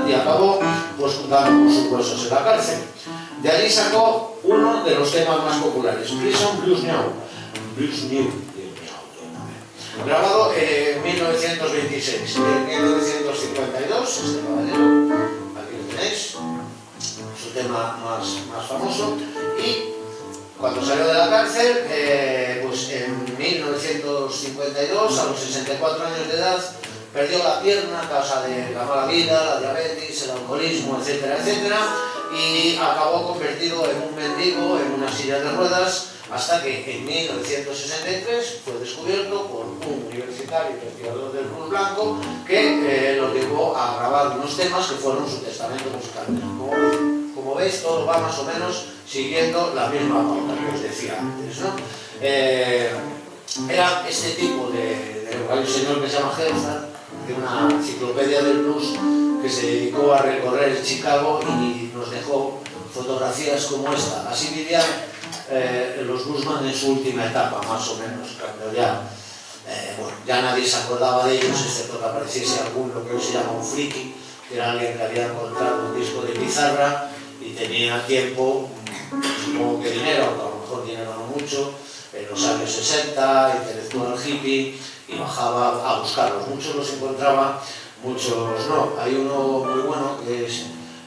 y acabó pues juntando con sus huesos en la cárcel. De allí sacó uno de los temas más populares, Prison Blues New, grabado en 1926. En 1952, este caballero, aquí lo tenéis, su tema más famoso. Y cuando salió de la cárcel, pues en 1952, a los 64 años de edad, perdió la pierna a causa de la mala vida, la diabetes, el alcoholismo, etcétera, etcétera, y acabó convertido en un mendigo en una silla de ruedas, hasta que en 1963 fue descubierto por un universitario investigador del blues blanco, que lo llevó a grabar unos temas que fueron su testamento musical. Como veis, todo va más o menos siguiendo la misma pauta que os decía antes, ¿no? Era este tipo hay un señor que se llama Helfer, de una enciclopedia del blues, que se dedicó a recorrer Chicago y nos dejó fotografías como esta. Así vivían los Bluesman en su última etapa, más o menos, cuando ya nadie se acordaba de ellos, excepto que apareciese algún, lo que hoy se llama un friki, que era alguien que había encontrado un disco de pizarra y tenía tiempo, supongo que dinero, aunque a lo mejor dinero no mucho, en los años 60, intelectual hippie, y bajaba a buscarlos. Muchos los encontraba, muchos no. Hay uno muy bueno que es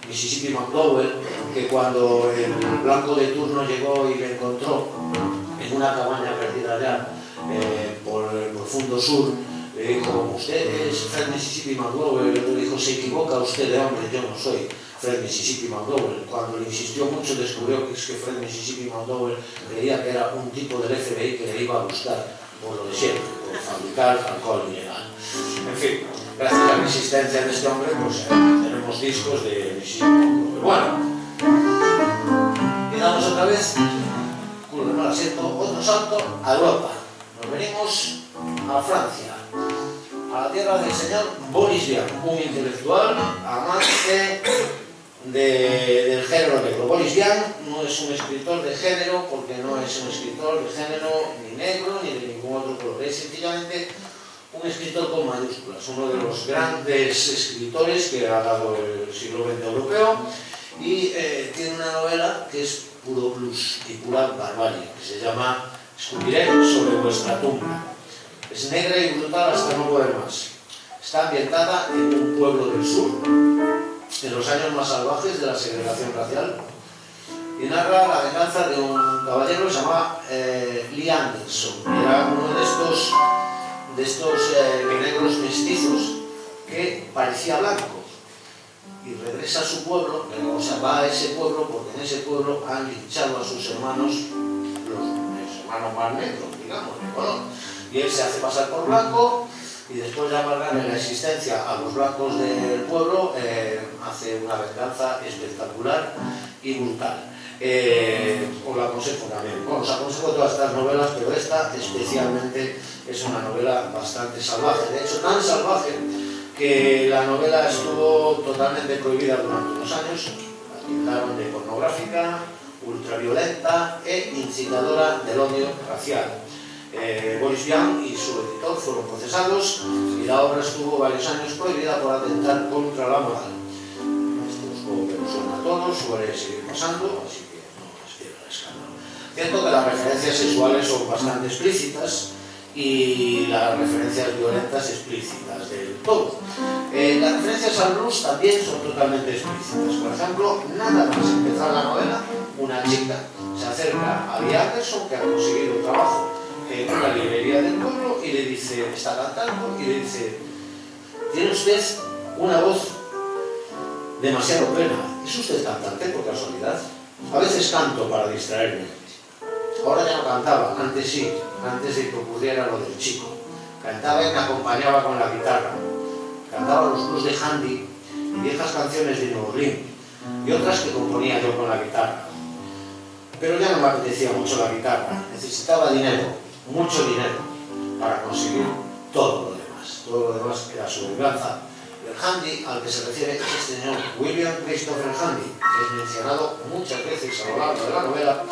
Mississippi McDowell, que cuando el blanco de turno llegó y le encontró en una cabaña perdida allá por el profundo sur, le dijo: usted es Fred Mississippi McDowell. Y le dijo: se equivoca usted de hombre, yo no soy Fred Mississippi McDowell. Cuando le insistió mucho, descubrió que es que Fred Mississippi McDowell creía que era un tipo del FBI que le iba a buscar por lo de siempre, por fabricar alcohol ilegal. En fin, gracias a la existencia de este hombre, pues tenemos discos de Mississippi McDowell. Bueno, y damos otra vez, curva al asiento, otro salto a Europa. Nos venimos a Francia, a la tierra del señor Boris Vian, un intelectual amante del género negro. Boris Vian no es un escritor de género, porque no es un escritor de género ni negro ni de ningún otro color, es sencillamente un escritor con mayúsculas, uno de los grandes escritores que ha dado el siglo XX europeo, y tiene una novela que es puro blues y pura barbarie, que se llama Escupiré sobre vuestra tumba. Es negra y brutal hasta no poder más. Está ambientada en un pueblo del sur, en los años más salvajes de la segregación racial, y narra la venganza de un caballero que se llamaba Lee Anderson. Era uno de estos negros mestizos que parecía blanco, y regresa a su pueblo, o sea, va a ese pueblo porque en ese pueblo han linchado a sus hermanos, los hermanos más negros, digamos, de color. Y él se hace pasar por blanco, y después de amargarle la existencia a los blancos del pueblo, hace una venganza espectacular y brutal. Os la aconsejo también. Bueno, os aconsejo todas estas novelas, pero esta especialmente es una novela bastante salvaje. De hecho, tan salvaje que la novela estuvo totalmente prohibida durante unos años. La tildaron de pornográfica, ultraviolenta e incitadora del odio racial. Boris Vian y su editor fueron procesados y la obra estuvo varios años prohibida por atentar contra la moral. Esto supongo que nos suena a todos, suele seguir pasando, así que no es cierto el escándalo. Cierto que las referencias sexuales son bastante explícitas y las referencias violentas explícitas del todo. Las referencias al blues también son totalmente explícitas. Por ejemplo, nada más empezar la novela, una chica se acerca a Lee Anderson, que ha conseguido trabajo en una librería del pueblo, y le dice, está cantando, y le dice: tiene usted una voz demasiado plena. ¿Es usted cantante por casualidad? A veces canto para distraerme. Ahora ya no cantaba, antes sí, antes de que ocurriera lo del chico. Cantaba y me acompañaba con la guitarra. Cantaba los blues de Handy, viejas canciones de New Orleans, y otras que componía yo con la guitarra. Pero ya no me apetecía mucho la guitarra, necesitaba dinero, mucho dinero, para conseguir todo lo demás. Todo lo demás era su venganza. El Handy al que se refiere es este señor William Christopher Handy, que es mencionado muchas veces a lo largo de la novela,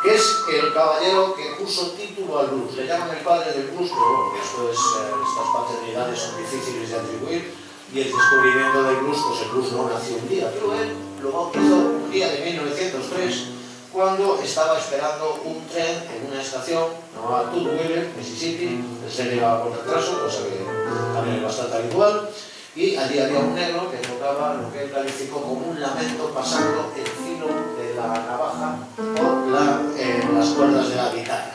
que es el caballero que puso título al blues. Le llaman el padre del blues, pero bueno, después estas paternidades son difíciles de atribuir, y el descubrimiento del blues, pues el blues no nació un día, pero él lo bautizó un día de 1903, cuando estaba esperando un tren en una estación llamada Tutwiler, Mississippi. El tren llegaba por retraso, cosa que también es bastante habitual, y allí había un negro que tocaba lo que él calificó como un lamento, pasando el filo de la navaja por las cuerdas de la guitarra.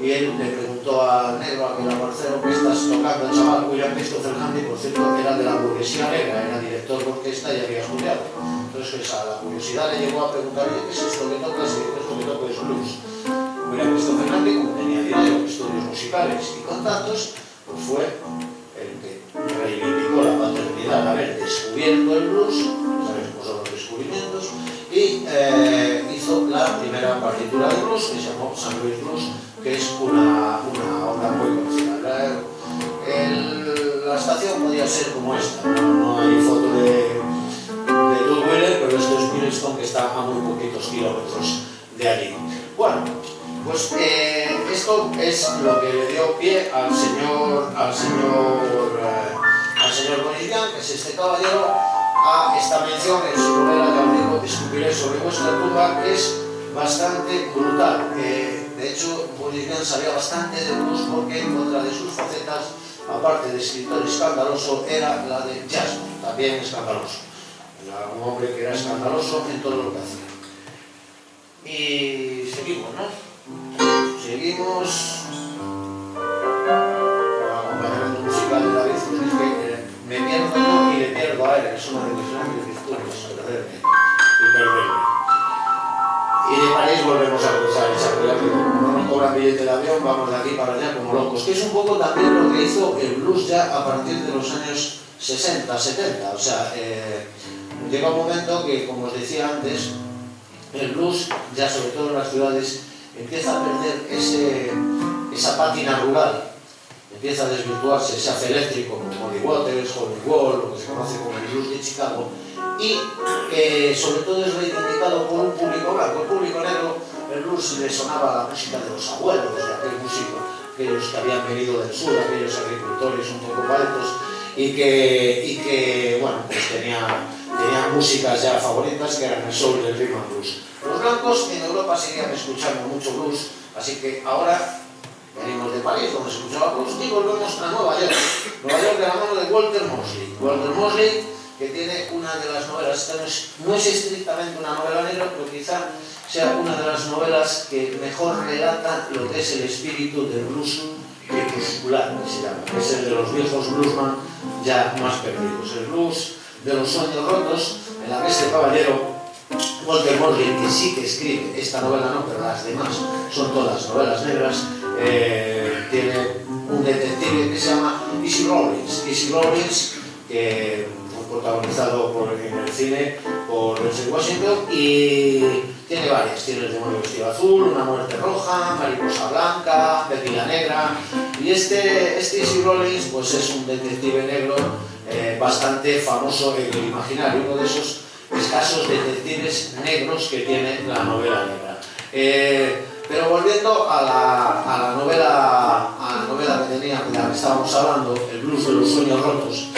Y él le preguntó al negro, aquel aparcero: ¿qué estás tocando? El chaval William Christopher Handy, por cierto, era de la burguesía negra, era director de orquesta y había estudiado. Entonces a la curiosidad le llegó a preguntar: ¿qué es esto que tocas? Y dijo: esto que toco es blues. William Christopher Handy, como tenía dinero, estudios musicales y contactos, pues fue el que reivindicó la paternidad de haber descubierto el blues, sabes cómo son los descubrimientos, y hizo la primera partitura de blues, que se llamó St. Louis Blues, que es una obra muy conocida. La estación podía ser como esta, no hay foto de Tutwiler, pero esto es Millstone, que está a muy poquitos kilómetros de allí. Bueno, pues esto es lo que le dio pie al señor Boris Vian, que es este caballero, a esta mención en su novela, ya os digo, Escupiré sobre vuestra tumba, que es bastante brutal. De hecho, Boris Vian sabía bastante de blues porque otra de sus facetas, aparte de escritor escandaloso, era la de jazz, también escandaloso. Era un hombre que era escandaloso en todo lo que hacía. Y seguimos, ¿no? Seguimos con el acompañamiento musical de David, pues es que me pierdo yo y le pierdo a él, es una de mis grandes virtudes, perderme y perderme. Y de París volvemos a cruzar esa vía, que como no nos cobran billete de avión, vamos de aquí para allá como locos, que es un poco también lo que hizo el blues ya a partir de los años 60, 70, o sea, llega un momento que, como os decía antes, el blues, ya sobre todo en las ciudades, empieza a perder esa pátina rural, empieza a desvirtuarse, se hace eléctrico, como Muddy Waters, Howlin' Wolf, lo que se conoce como el blues de Chicago, y sobre todo es reivindicado por un público blanco. El público negro, el blues le sonaba la música de los abuelos, de aquel músico, aquellos que habían venido del sur, aquellos agricultores un poco altos, y que bueno, pues tenían músicas ya favoritas que eran el soul y el rhythm and blues. Los blancos en Europa seguían escuchando mucho blues, así que ahora venimos de París, donde se escuchaba blues, y volvemos a Nueva York. Nueva York de la mano de Walter Mosley. Walter Mosley, que tiene una de las novelas, esta no es estrictamente una novela negra, pero quizá sea una de las novelas que mejor relata lo que es el espíritu del blues crepuscular, que se llama, que es el de los viejos bluesman ya más perdidos. El blues de los sueños rotos, en la que este caballero, Walter Mosley, que sí que escribe, esta novela no, pero las demás son todas novelas negras, tiene un detective que se llama Easy Rawlins, que fue protagonizado en el cine por Denzel Washington, y tiene varias, tiene El demonio vestido azul, Una muerte roja, Mariposa blanca, Tequila negra, y este Easy Rawlins pues es un detective negro bastante famoso en el imaginario, uno de esos escasos detectives negros que tiene la novela negra. Pero volviendo a la novela que tenía, de la que estábamos hablando, El blues de los sueños rotos,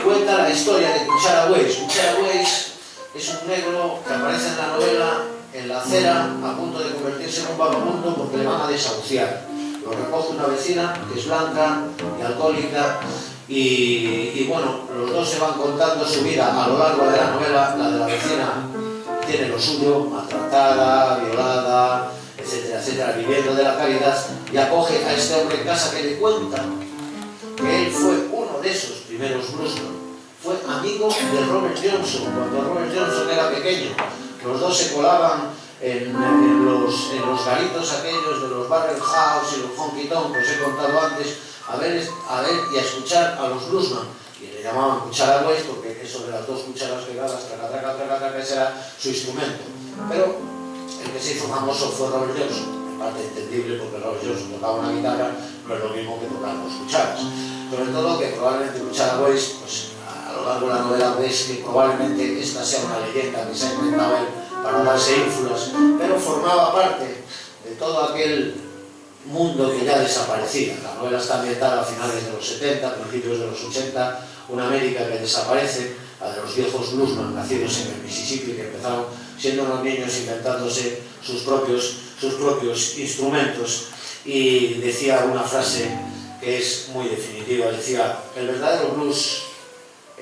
cuenta la historia de Cuchara Weiss. Cuchara Weiss es un negro que aparece en la novela en la acera, a punto de convertirse en un vagabundo porque le van a desahuciar. Lo recoge una vecina que es blanca y alcohólica, y bueno, los dos se van contando su vida a lo largo de la novela. La de la vecina tiene lo suyo, maltratada, violada, etcétera, etcétera, viviendo de la caridad, y acoge a este hombre en casa, que le cuenta que él fue uno de esos primeros bluesmen, fue amigo de Robert Johnson cuando Robert Johnson era pequeño. Los dos se colaban en los garitos aquellos de los Barrel House y los Honky Tonk que os he contado antes, a ver y a escuchar a los bluesman, y le llamaban Cuchara Weiss porque eso de las dos cucharas pegadas, traca, traca, traca, traca, ese era su instrumento. Pero el que se hizo famoso fue Robert Johnson, en parte entendible porque Robert Johnson tocaba una guitarra, no es lo mismo que tocar dos cucharas. Sobre todo que probablemente Cuchara Weiss, pues a lo largo de la novela ves que probablemente esta sea una leyenda que se ha inventado él para darse ínfulas, pero formaba parte de todo aquel mundo que ya desaparecía. La novela está ambientada a finales de los 70, principios de los 80, una América que desaparece, la de los viejos bluesman nacidos en el Mississippi, que empezaron siendo unos niños inventándose sus propios instrumentos. Y decía una frase que es muy definitiva, decía: el verdadero blues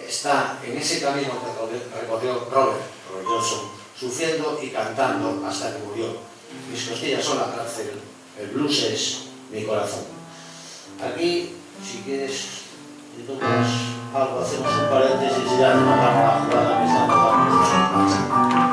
está en ese camino que recorrió Robert Johnson, sufriendo y cantando hasta que murió. Mis costillas son la cárcel, el blues es mi corazón. Aquí, si quieres, si tocas algo, hacemos un paréntesis y ya nos vamos a la jugada que estamos dando.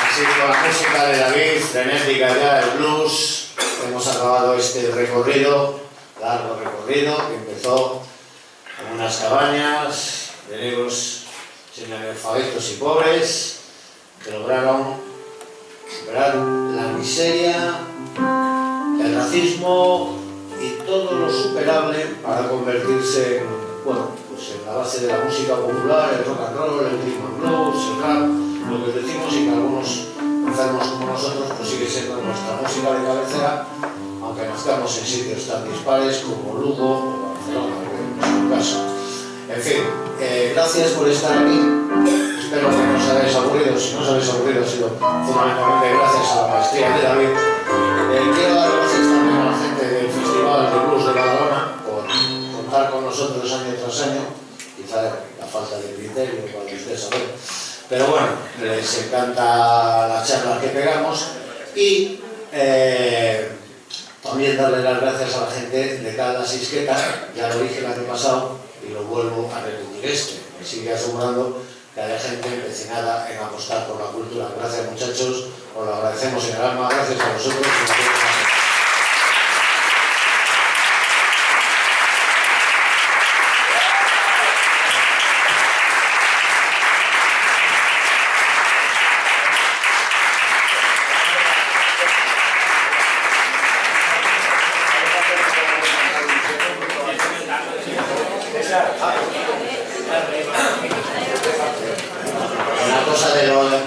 Así con la música de David, frenética ya, el blues, hemos acabado este recorrido, largo recorrido, que empezó en unas cabañas de negros semianalfabetos y pobres que lograron superar la miseria, el racismo y todo lo superable para convertirse en, bueno, pues en la base de la música popular, el rock and roll, el rhythm and blues, el rap, lo que decimos, y que algunos enfermos como nosotros pues sigue siendo nuestra música de cabecera, aunque nazcamos en sitios tan dispares como Lugo o Barcelona, en nuestro caso. En fin, gracias por estar aquí. Espero que no os hayáis aburrido. Si no os habéis aburrido, ha sido fundamentalmente gracias a la maestría de David. Quiero dar gracias también a la gente del Festival de Blues de Badalona por contar con nosotros año tras año. Quizá la falta de criterio para ustedes saber. Pero bueno, les encanta la charla que pegamos. Y también darle las gracias a la gente de Caldas y Isqueta. Ya lo dije el año pasado y lo vuelvo a repetir. Me sigue asombrando que haya gente empecinada en apostar por la cultura. Gracias, muchachos, os lo agradecemos en el alma. Gracias a vosotros.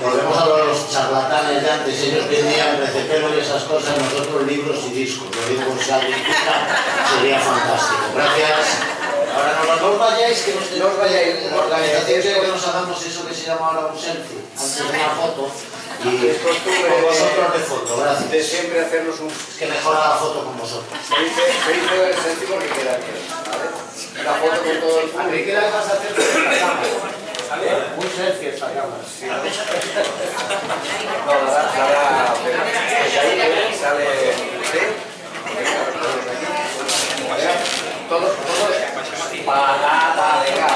Volvemos a los charlatanes de antes. Ellos vendían recetero y esas cosas, nosotros libros y discos. Lo digo por si alguien escucha, sería fantástico. Gracias. Ahora no os vayáis, que no os vayáis. La organización quiere que nos hagamos eso que se llama ahora un selfie, antes de una foto. Y con vosotros de foto, gracias. De siempre hacernos un... Es que mejora la foto con vosotros. Se dice el selfie porque queda bien, ¿vale? La foto con todo el público. ¿Qué le vas a hacer con esta cámara? Un selfie esta cámara. Sí. No, ahí sale... ¿Sí? Todos... Patata, venga,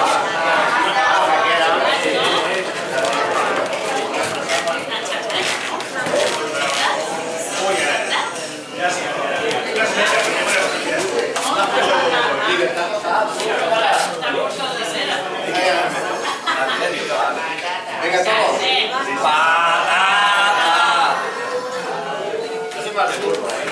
venga, todos. Patata. Hace más de curva, ¿eh?